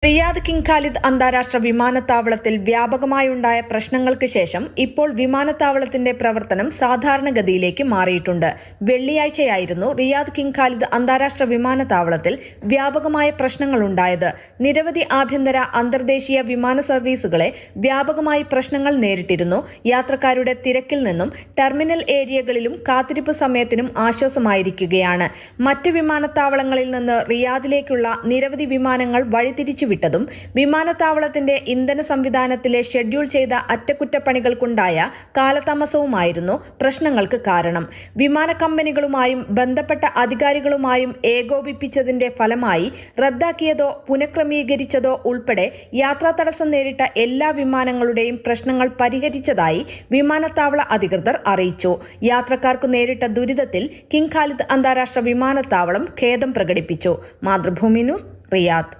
Riyadh King Khalid അന്താരാഷ്ട്ര വിമാനത്താവളത്തിൽ വ്യാപകമായുണ്ടായ പ്രശ്നങ്ങൾക്ക് ശേഷം ഇപ്പോൾ വിമാനത്താവളത്തിന്റെ പ്രവർത്തനം സാധാരണഗതിയിലേക്ക് മാറിയിട്ടുണ്ട്. വെള്ളിയാഴ്ചയായിരുന്നു റിയാദ് കിങ് ഖാലിദ് അന്താരാഷ്ട്ര വിമാനത്താവളത്തിൽ വ്യാപകമായ പ്രശ്നങ്ങളുണ്ടായത്. നിരവധി ആഭ്യന്തര അന്തർദേശീയ വിമാന സർവീസുകളെ വ്യാപകമായി പ്രശ്നങ്ങൾ നേരിട്ടിരുന്നു. യാത്രക്കാരുടെ തിരക്കിൽ നിന്നും ടെർമിനൽ ഏരിയകളിലും കാത്തിരിപ്പ് സമയത്തിനും ആശ്വാസമായിരിക്കുകയാണ്. മറ്റ് വിമാനത്താവളങ്ങളിൽ നിന്ന് റിയാദിലേക്കുള്ള നിരവധി വിമാനങ്ങൾ വഴിതിരിച്ചു വിട്ടതും വിമാനത്താവളത്തിന്റെ ഇന്ധന സംവിധാനത്തിലെ ഷെഡ്യൂൾ ചെയ്ത അറ്റകുറ്റപ്പണികൾക്കുണ്ടായ കാലതാമസവുമായിരുന്നു പ്രശ്നങ്ങൾക്ക് കാരണം. വിമാന കമ്പനികളുമായും ബന്ധപ്പെട്ട അധികാരികളുമായും ഏകോപിപ്പിച്ചതിന്റെ ഫലമായി റദ്ദാക്കിയതോ പുനഃക്രമീകരിച്ചതോ ഉൾപ്പെടെ യാത്രാ തടസ്സം നേരിട്ട എല്ലാ വിമാനങ്ങളുടെയും പ്രശ്നങ്ങൾ പരിഹരിച്ചതായി വിമാനത്താവള അധികൃതർ അറിയിച്ചു. യാത്രക്കാർക്ക് നേരിട്ട ദുരിതത്തിൽ കിങ് ഖാലിദ് അന്താരാഷ്ട്ര വിമാനത്താവളം ഖേദം പ്രകടിപ്പിച്ചു. Mathrubhumi news, Riyadh.